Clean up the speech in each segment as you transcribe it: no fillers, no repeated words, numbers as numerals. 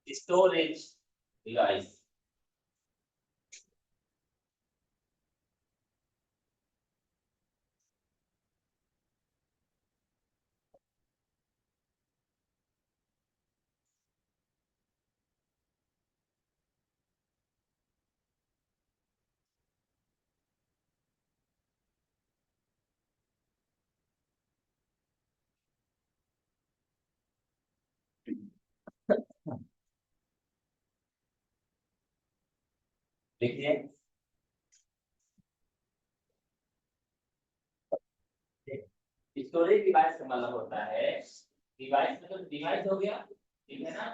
Storage device. देखिए storage device का मतलब होता है, डिवाइस मतलब डिवाइस हो गया, ठीक है ना।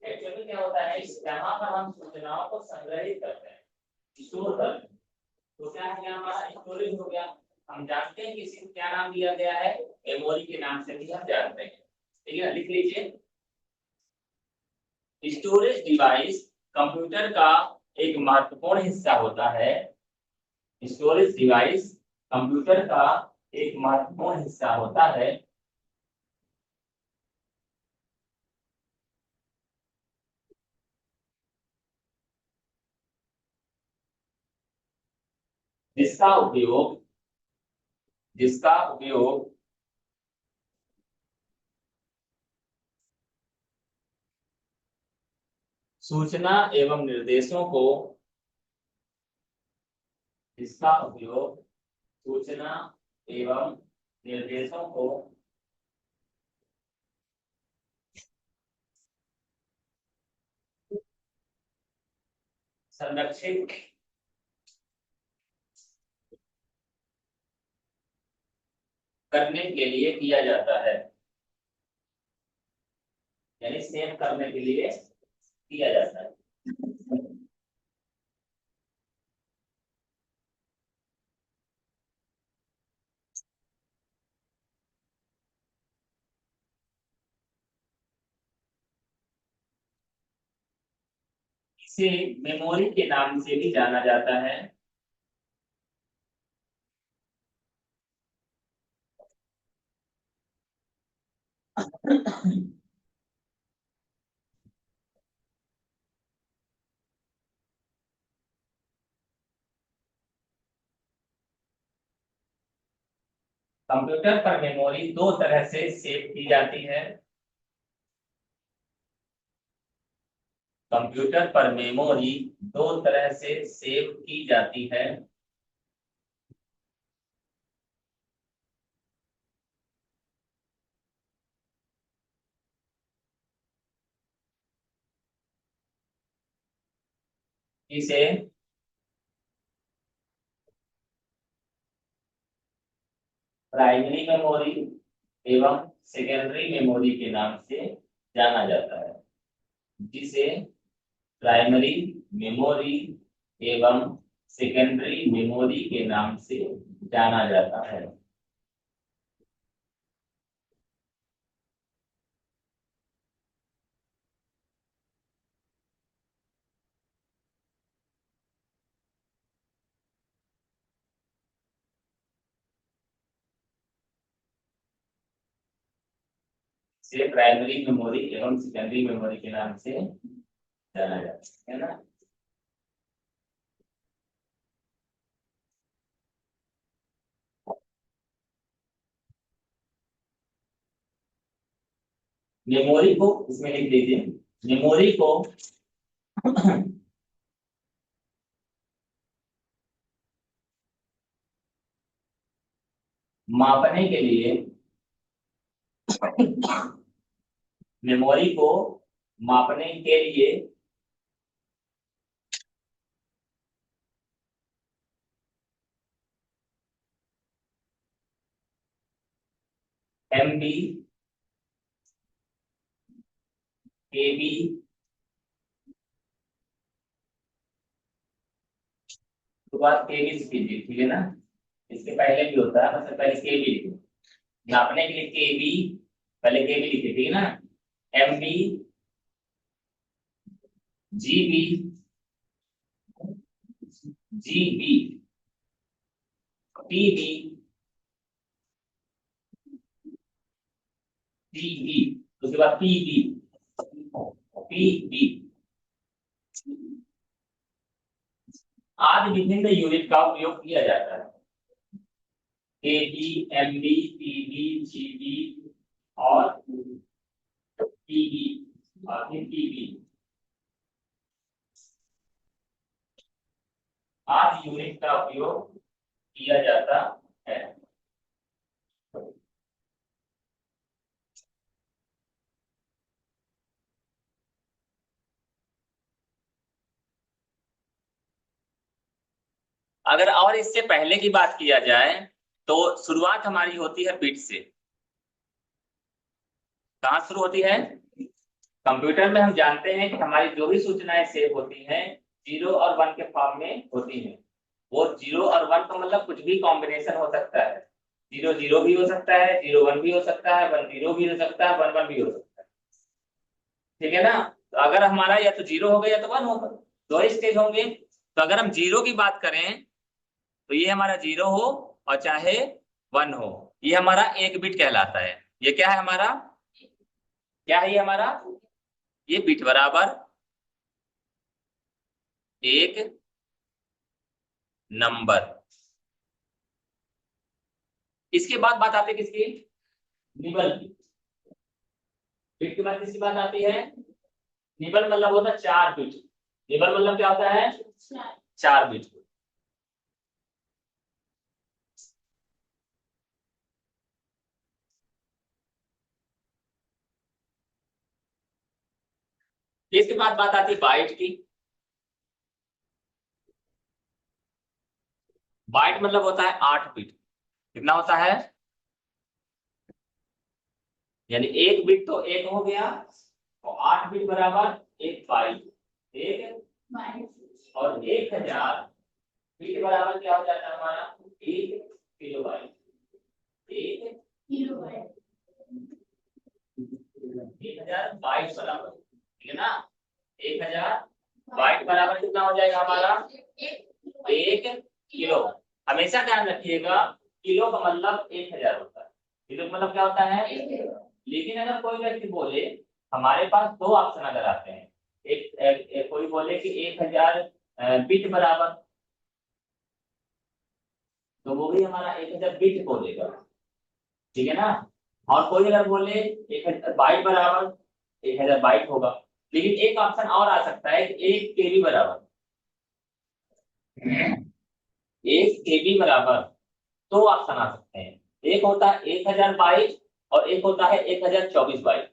एक्चुअली क्या होता है, जहां पर हम सूचनाओं को संग्रहित करते हैं, स्टोर करते हैं, तो क्या है हमारा स्टोरेज हो गया। हम जानते हैं कि इसे क्या नाम दिया गया है, मेमोरी के नाम से भी हम जानते हैं, ठीक है। लिख लीजिए, स्टोरेज डिवाइस कंप्यूटर का एक महत्वपूर्ण हिस्सा होता है। स्टोरेज डिवाइस कंप्यूटर का एक महत्वपूर्ण हिस्सा होता है, जिसका उपयोग सूचना एवं निर्देशों को जिसका उपयोग सूचना एवं निर्देशों को संरक्षित करने के लिए किया जाता है, यानी सेव करने के लिए किया जाता है। इसे मेमोरी के नाम से भी जाना जाता है। कंप्यूटर पर मेमोरी दो तरह से सेव की जाती है। कंप्यूटर पर मेमोरी दो तरह से सेव की जाती है। इसे प्राइमरी मेमोरी एवं सेकेंडरी मेमोरी के नाम से जाना जाता है। जिसे प्राइमरी मेमोरी एवं सेकेंडरी मेमोरी के नाम से जाना जाता है। से प्राइमरी मेमोरी एवं सेकेंडरी मेमोरी के नाम से जाना जाता है ना। मेमोरी को इसमें लिख दीजिए, मेमोरी को मापने के लिए, मेमोरी को मापने के लिए एमबी, केबी, तो बात केबी से कीजिए, ठीक है ना। इसके पहले भी होता है, मतलब पहले केबी लिखो, नापने के लिए केबी, पहले केबी लिखे, ठीक है ना। MB, GB, GB, TB, TB, उसके बाद पीबी, बी आदि विभिन्न यूनिट का उपयोग किया जाता है। K B, M B, P B, G B और पी बी और फिर पी बी आदि यूनिट का उपयोग किया जाता है। अगर और इससे पहले की बात किया जाए तो शुरुआत हमारी होती है बिट से। कहाँ शुरू होती है? कंप्यूटर में हम जानते हैं कि हमारी जो भी सूचनाएं सेव होती हैं 0 और 1 के फॉर्म में होती हैं। वो 0 और 1 का मतलब कुछ भी कॉम्बिनेशन हो सकता है। 0 0 भी हो सकता है, 0 1 भी हो सकता है, 1 0 भी हो सकता है, 1 1 भी हो सकता है। ठीक है ना? तो अगर हमारा या तो 0 होगा या तो 1 होगा, दो स्टेज होंगे। तो अगर हम 0 की बात करें तो ये हमारा 0 हो और चाहे 1 हो, ये हमारा एक बिट कहलाता है। ये क्या है हमारा? क्या है ये हमारा? ये बिट बराबर एक नंबर। इसके बाद बात आती है किसकी? निबल की। बिट के बाद किसकी बात आती है? निबल मतलब होता है 4 बिट। निबल मतलब क्या होता है? 4 बिट। इसके बाद बात आती है बाइट की। बाइट मतलब होता है 8 बिट। कितना होता है? यानी एक बिट तो एक हो गया और 8 बिट बराबर एक बाइट। एक और 1000 बिट बराबर क्या हो जाता है हमारा? 1 किलोबाइट। 1000 बाइट बराबर, ठीक है ना? 1000 बाइट बराबर कितना हो जाएगा हमारा? 1 किलो। हमेशा ध्यान रखिएगा किलो का मतलब 1000 होता है। किलो का मतलब क्या होता है? लेकिन अगर कोई व्यक्ति बोले, हमारे पास दो ऑप्शन अगर आते हैं, एक कोई बोले कि 1000 बिट बराबर, तो वो भी हमारा 1000 बिट बोलेगा। ठीक है ना? और कोई अगर बोले 1000 बाइट बराबर, 1000 बाइट होगा। लेकिन एक ऑप्शन और आ सकता है कि 1 KB बराबर। 1 KB बराबर दो ऑप्शन आ सकते हैं। एक होता है 1000 बाइट और एक होता है 1024 बाइट।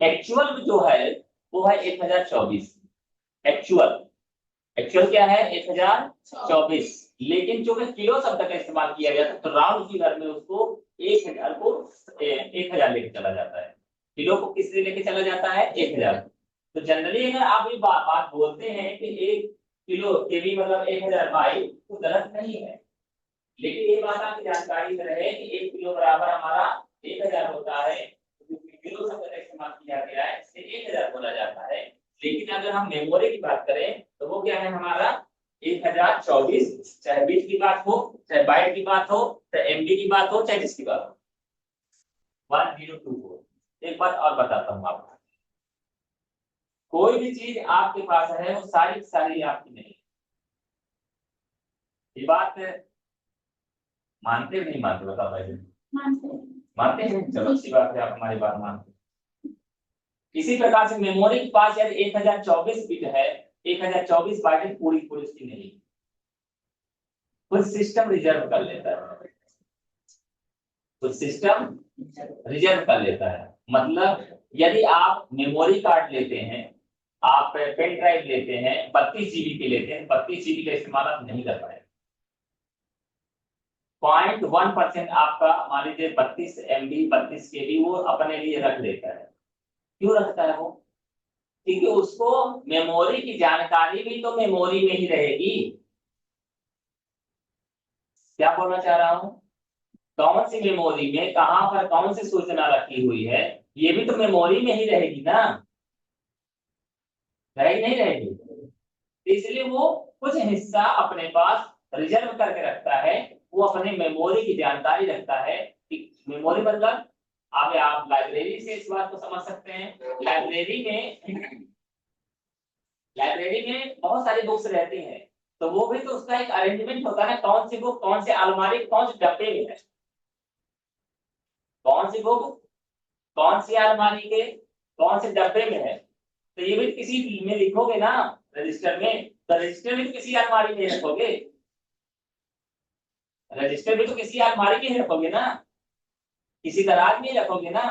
एक्चुअल जो है वो है 1024। एक्चुअल एक्चुअल क्या है? 1024। लेकिन जो कि किलो शब्द का इस्तेमाल किया गया था तो राउंड फिगर में उसको 1000 को 1000 लेके चला जाता है। किलो को किस लिए लेके चला जाता है? 1000। तो जनरली अगर आप ये बात बोलते हैं कि 1 किलो केवी मतलब 1000 बाइट, तो गलत नहीं है। लेकिन ये बात आपकी जानकारी में रहे कि 1 किलो बराबर हमारा 1000 होता है। तो किलो शब्द का इस्तेमाल किया गया है, इससे 1000 बोला जाता है। लेकिन अगर हम मेमोरी की बात करें तो वो क्या है हमारा? 1024। चाहे बिट की बात हो, चाहे बाइट की बात हो, चाहे एमबी की बात हो, चाहे जिसकी बात हो, 1024। एक बात और बताता हूँ आपको, कोई भी चीज आपके पास है वो सारी सारी आपकी नहीं। ये बात मानते नहीं मानते? बताओ भाई। मानते हैं, चलो अच्छी बात है, आप हमारी बात मानते हैं। इसी प्रकार से मेमोरी के पास यदि 1024 बिट है, 1024 बाइट पूरी पूरी उसकी नहीं, कुछ सिस्टम रिजर्व कर लेता है। कुछ सिस्टम रिजर्व कर लेता है। मतलब यदि आप मेमोरी कार्ड लेते हैं, आप पेन ड्राइव लेते हैं, 32 GB की लेते हैं, 32 GB का इस्तेमाल आप नहीं कर पाए। 0.1% आपका मान लीजिए 32 MB 32 KB वो अपने लिए रख लेता है। क्यों रखता है वो? क्योंकि उसको मेमोरी की जानकारी भी तो मेमोरी में ही रहेगी। क्या बोलना चाह रहा हूं? कौन सी मेमोरी में कहां पर कौन सी सूचना रखी हुई है, ये भी तो मेमोरी में ही रहेगी ना? रहेगी नहीं रहेगी? तो इसलिए वो कुछ हिस्सा अपने पास रिजर्व करके रखता है। वो अपने मेमोरी की जानकारी रखता है कि मेमोरी मतलब अब आप लाइब्रेरी से इस बात को समझ सकते हैं। लाइब्रेरी में बहुत सारी बुक्स रहती हैं, तो वो भी तो उसका एक अरेंजमेंट होता है, कौन सी बुक कौन से अलमारी कौन से डब्बे में है, कौन सी बुक कौन सी अलमारी के कौन से डब्बे में है। तो ये भी किसी में लिखोगे ना, रजिस्टर में, तो रजिस्टर भी तो किसी अलमारी में रखोगे, रजिस्टर भी तो किसी अलमारी में ही रखोगे ना, किसी दराज में ही रखोगे ना।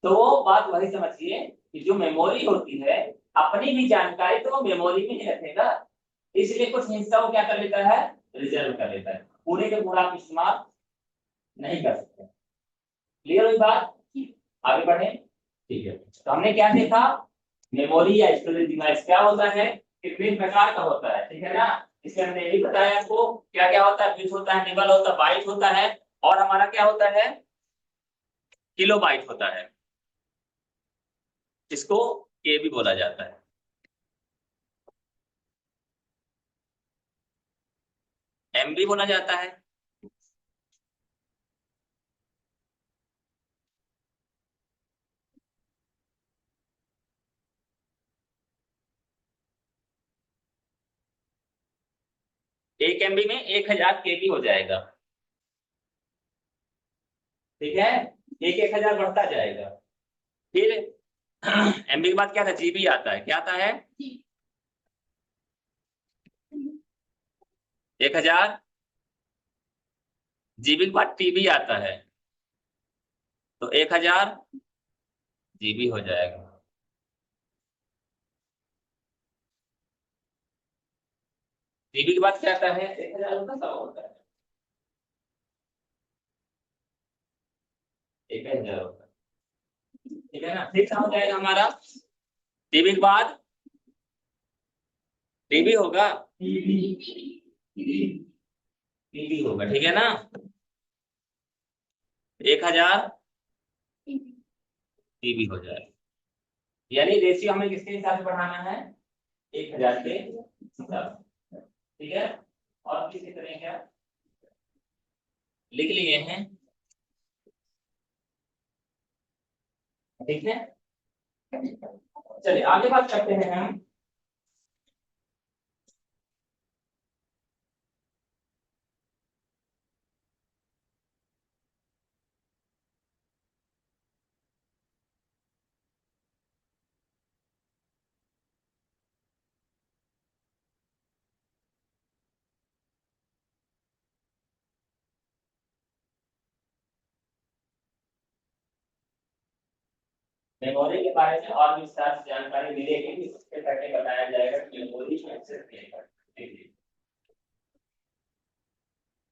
तो वो बात वही समझिए कि जो मेमोरी होती है, अपनी भी जानकारी तो वो मेमोरी में ही रखेगा, इसलिए कुछ हिस्सा वो क्या कर लेता है, रिजर्व कर लेता है, पूरे के पूरा आप इस्तेमाल नहीं कर सकते। क्लियर हुई बात? आगे बढ़े। ठीक है, तो हमने क्या देखा, मेमोरी या स्टोरेज डिवाइस क्या होता है, कितने प्रकार का होता है, ठीक है ना। इसके हमने ये भी बताया आपको क्या क्या होता है, बिट होता है, निबल होता है, बाइट होता है, और हमारा क्या होता है, किलोबाइट होता है, इसको के भी बोला जाता है। एम भी बोला जाता है। एक एमबी में 1000 केबी हो जाएगा, ठीक है, एक 1000 बढ़ता जाएगा। फिर एमबी के बाद क्या था, जीबी आता है, क्या आता है, 1000। जीबी के बाद टीबी आता है, तो 1000 जीबी हो जाएगा। जीबी के बाद क्या आता है, 1000 होता है, सब होता है, 1000 होता है, ठीक है ना। फिर क्या हो जाएगा हमारा, टीबी के बाद टीबी होगा, टीबी होगा, ठीक है ना। 1000 टीबी हो जाएगा, यानी रेशियो हमें किसके हिसाब से बढ़ाना है, 1000 के हिसाब से, ठीक है। और किसी तरह क्या लिख लिए हैं, ठीक है। चलिए आगे बात करते हैं हम। मेमोरी के बारे में और विस्तार से जानकारी मिलेगी, उसके पहले बताया जाएगा कि मेमोरी को एक्सेस कैसे,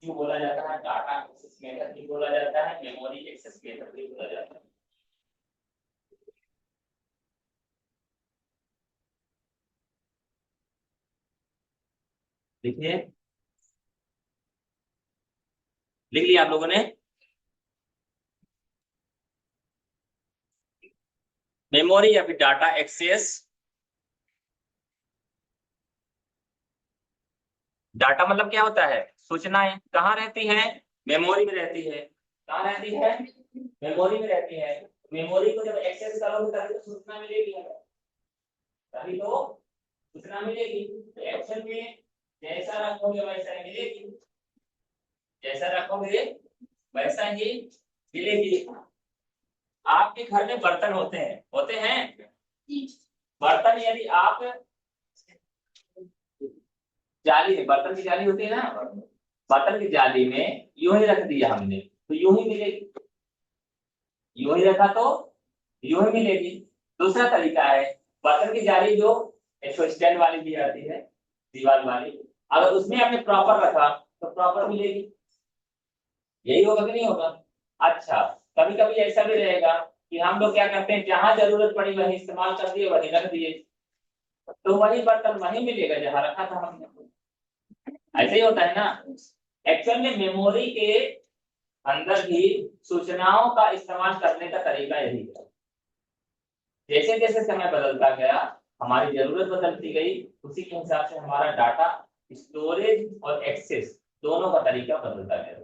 क्यों बोला जाता है डाटा एक्सेस मेथड भी बोला जाता है, मेमोरी एक्सेस मेथड भी बोला जाता है। देखिए, लिख लिया आप लोगों ने। मेमोरी या फिर डाटा एक्सेस, डाटा मतलब क्या होता है, सूचनाएं कहाँ रहती है, मेमोरी में रहती है, कहाँ रहती है, मेमोरी में रहती है। मेमोरी को जब एक्सेस करोगे तभी तो सूचना मिलेगी हमें, तभी तो सूचना मिलेगी। तो एक्शन में जैसा रखोगे वैसा ही मिलेगी, जैसा रखोगे वैसा ही मिलेगी। आपके घर में बर्तन होते हैं बर्तन यदि आप जाली है, बर्तन की जाली होती है ना, बर्तन की जाली में यूं ही रख दिया हमने तो यूं ही मिलेगी, यूं ही रखा तो यूं ही मिलेगी। दूसरा तरीका है, बर्तन की जाली जो एक स्टैंड वाली भी आती है, दीवार वाली, अगर उसमें आपने प्रॉपर रखा तो प्रॉपर मिलेगी, यही होगा कि नहीं होगा। अच्छा, कभी कभी ऐसा भी रहेगा कि हम लोग क्या करते हैं, जहां जरूरत पड़ी वही इस्तेमाल कर दिए, वही रख दिए, तो वही बर्तन वही मिलेगा जहां रखा था हमने, ऐसे ही होता है ना। एक्चुअल में मेमोरी के अंदर भी सूचनाओं का इस्तेमाल करने का तरीका यही है। जैसे जैसे समय बदलता गया, हमारी जरूरत बदलती गई, उसी के हिसाब से हमारा डाटा स्टोरेज और एक्सेस दोनों का तरीका बदलता गया।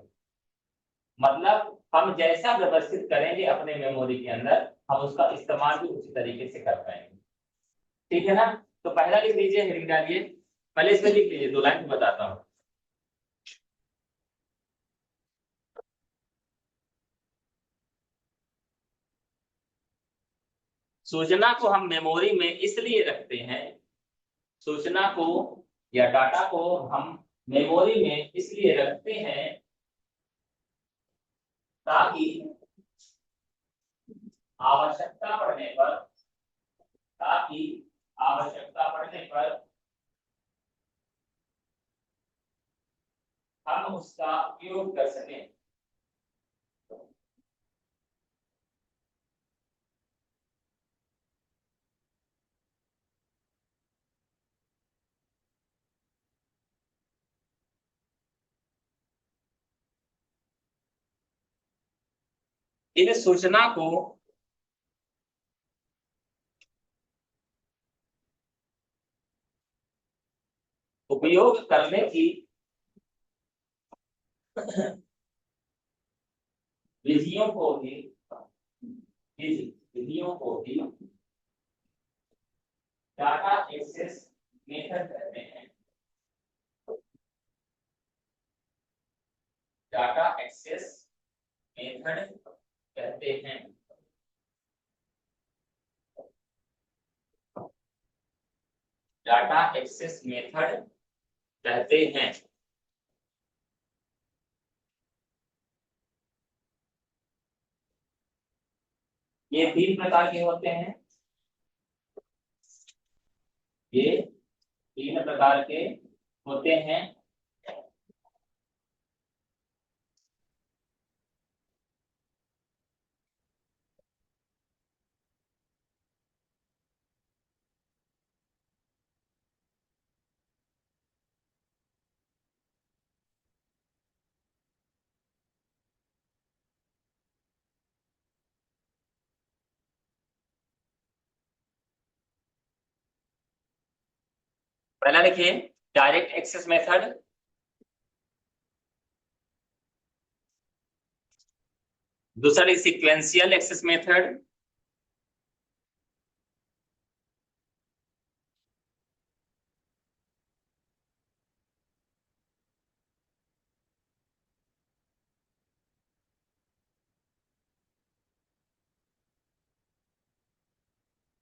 मतलब हम जैसा व्यवस्थित करेंगे अपने मेमोरी के अंदर, हम उसका इस्तेमाल भी उसी तरीके से कर पाएंगे। ठीक है ना? तो पहला लिख लीजिए, हेडिंग डालिए, पहले इसमें लिख लीजिए, 2 लाइन में बताता हूँ। सूचना को हम मेमोरी में इसलिए रखते हैं, सूचना को या डाटा को हम मेमोरी में इसलिए रखते हैं ताकि आवश्यकता पड़ने पर, ताकि आवश्यकता पड़ने पर हम उसका उपयोग कर सकें। इन सूचना को उपयोग करने की विधियों को भी, विधियों को भी डाटा एक्सेस मेथड कहते हैं। डाटा एक्सेस मेथड कहते हैं। डाटा एक्सेस मेथड कहते हैं। ये 3 प्रकार के होते हैं, ये 3 प्रकार के होते हैं। पहला लिखिए डायरेक्ट एक्सेस मेथड, दूसरा सीक्वेंशियल एक्सेस मेथड,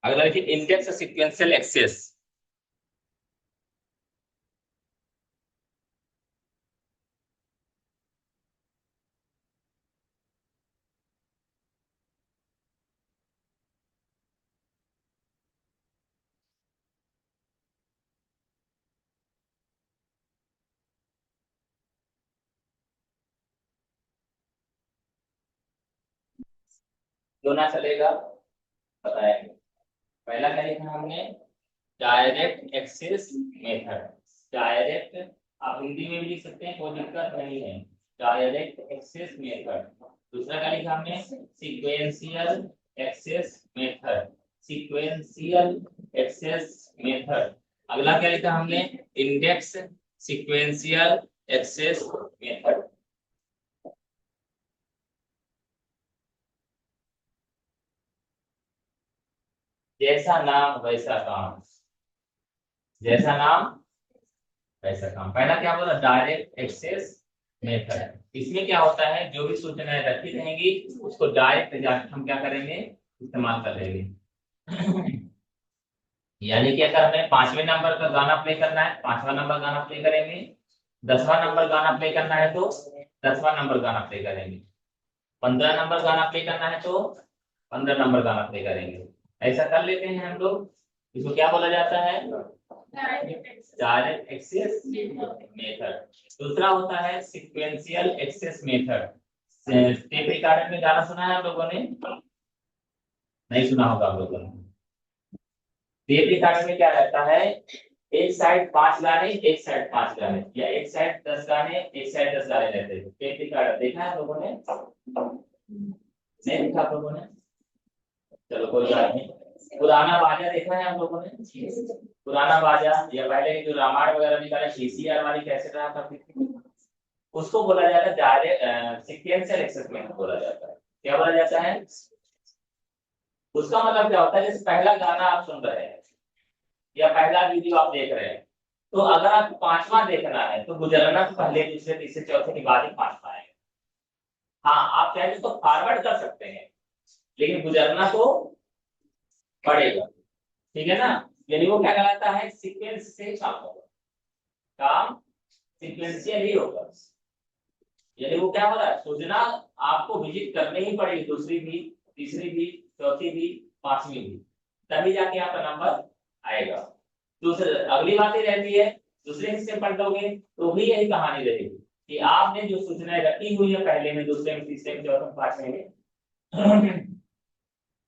अगला लिखिए इंडेक्स सीक्वेंशियल एक्सेस। क्यों ना चलेगा बताएंगे। पहला क्या लिखा हमने, डायरेक्ट एक्सेस मेथड। डायरेक्ट आप हिंदी में भी लिख सकते हैं, कोई दिक्कत नहीं है, डायरेक्ट एक्सेस मेथड। दूसरा क्या लिखा हमने, sequential access method, sequential access method. अगला क्या लिखा हमने, इंडेक्स सीक्वेंशियल एक्सेस मेथड। जैसा नाम वैसा काम, जैसा नाम वैसा काम। पहला क्या बोला, डायरेक्ट एक्सेस मेथड। इसमें क्या होता है, जो भी सूचनाएं रखी रहेंगी उसको डायरेक्ट जाकर हम क्या करेंगे, इस्तेमाल कर लेंगे। यानी कि अगर हमें 5वें नंबर का गाना प्ले करना है, 5वां नंबर गाना प्ले करेंगे, 10वां नंबर गाना प्ले करना है तो 10वां नंबर गाना प्ले करेंगे, 15 नंबर गाना प्ले करना है तो 15 नंबर गाना प्ले करेंगे। ऐसा कर लेते हैं हम लोग। इसको क्या बोला जाता है, डायरेक्ट एक्सेस मेथड। दूसरा होता है sequential access method. Tape recorder में गाना सुना है आप लोगों ने, नहीं सुना होगा आप लोगों ने। टेप रिकॉर्डर में क्या रहता है, एक साइड 5 गाने, एक साइड 5 गाने, या एक साइड 10 गाने, एक साइड 10 गाने रहते हैं। टेप रिकॉर्डर देखा है आप लोगों ने, नहीं देखा आप लोगों ने? चलो कोई बात नहीं। पुराना बाजा देखा है आप लोगों ने, पुराना बाजा, या पहले जो रामायण वगैरह निकाले CCR वाली कैसे रहा करती थी, उसको बोला जाता है डायरेक्ट सीक्वेंशियल एक्सेस में बोला जाता है। क्या बोला जाता है? उसका मतलब क्या होता है, जैसे पहला गाना आप सुन रहे हैं या पहला वीडियो आप देख रहे हैं, तो अगर आपको पांचवा देखना है तो गुजरना तो पहले दूसरे तीसरे चौथे के बाद ही पांचवा आएगा। हाँ, आप चाहे तो फॉरवर्ड कर सकते हैं, लेकिन गुजरना तो पड़ेगा। ठीक है ना? यानी वो क्या कहलाता है, सीक्वेंस से काम होगा, काम सीक्वेंशियल ही होगा। यानी वो क्या हो रहा है, सूचना आपको विजिट करनी ही पड़ेगी, दूसरी भी, तीसरी भी, चौथी भी, पांचवी भी, तभी जाके आपका नंबर आएगा। दूसरे अगली बात ये रहती है, दूसरे हिस्से पढ़ लोगे तो भी यही कहानी रहेगी कि आपने जो सूचनाएं रखी हुई है पहले में, दूसरे में, तीसरे में, चौथे में, पांचवें में,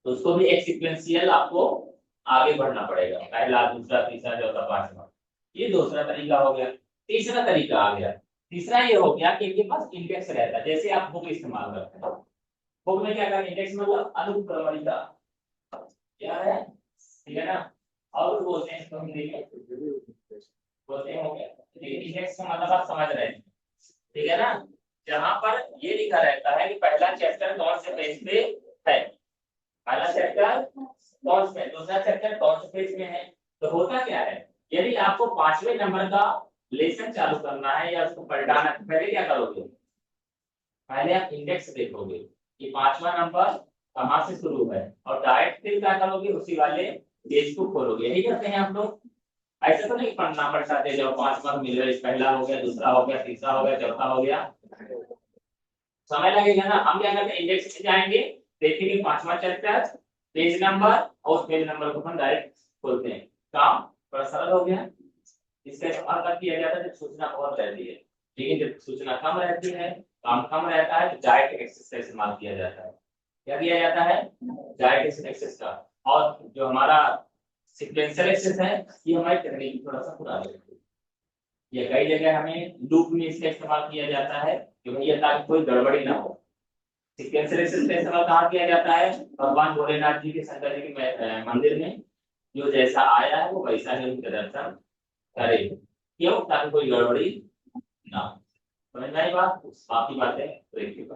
तो उसको भी एक सीक्वेंशियल आपको आगे बढ़ना पड़ेगा, पहला, दूसरा, तीसरा, चौथा, पांचवा। ये दूसरा तरीका हो गया। तीसरा तरीका आ गया, तीसरा ये हो गया कि इनके पास इंडेक्स रहता है। जैसे आप बुक इस्तेमाल करते हैं, बुक में क्या करें, इंडेक्स मतलब अनुक्रमणिका क्या है, ठीक है ना? और बोलते हैं इसको हिंदी में, बोलते हैं हो गया, लेकिन इंडेक्स का मतलब आप समझ रहे हैं, ठीक है ना? जहां पर ये लिखा रहता है कि पहला चैप्टर कौन से पेज पे है, पहला चैप्टर कौन से, दूसरा चैप्टर कौन से पेज में है। तो होता क्या है, यदि आपको पांचवें नंबर का लेसन चालू करना है या उसको पलटाना है, पहले क्या करोगे, पहले आप इंडेक्स देखोगे कि पांचवा नंबर कहां से शुरू है, और डायरेक्ट फिर क्या करोगे, उसी वाले पेज को खोलोगे। यही करते हैं आप लोग। ऐसे तो नहीं पढ़ना पड़ता है, जब 5 मार्क मिल रहे, पहला हो गया, दूसरा हो गया, तीसरा हो गया, चौथा हो गया, समय लगेगा ना। हम क्या करते हैं, इंडेक्स में जाएंगे, देखेंगे पांचवा चैप्टर, पेज नंबर, और उस पेज नंबर को हम डायरेक्ट खोलते हैं। काम थोड़ा सरल हो गया। इसका इस्तेमाल कब किया जाता है, जब सूचना बहुत रहती है, लेकिन जब सूचना कम रहती है, काम कम रहता है, तो डायरेक्ट एक्सेस का इस्तेमाल किया जाता है। क्या किया जाता है, डायरेक्ट एक्सेस का। और जो हमारा सीक्वेंशियल एक्सेस है, ये हमारी तकनीक थोड़ा सा पुरानी है। ये कई जगह हमें लूप में इसका इस्तेमाल किया जाता है कि भैया ताकि कोई गड़बड़ी ना हो। सीक्वेंशियल एक्सेस का इस्तेमाल कहाँ किया जाता है, भगवान भोलेनाथ जी के, शंकर जी के मंदिर में, जो जैसा आया है वो वैसा ही उनके दर्शन करे। क्यों, ताकि कोई गड़बड़ी ना हो। समझ में आई बात? बाकी बातें तो एक ही बात।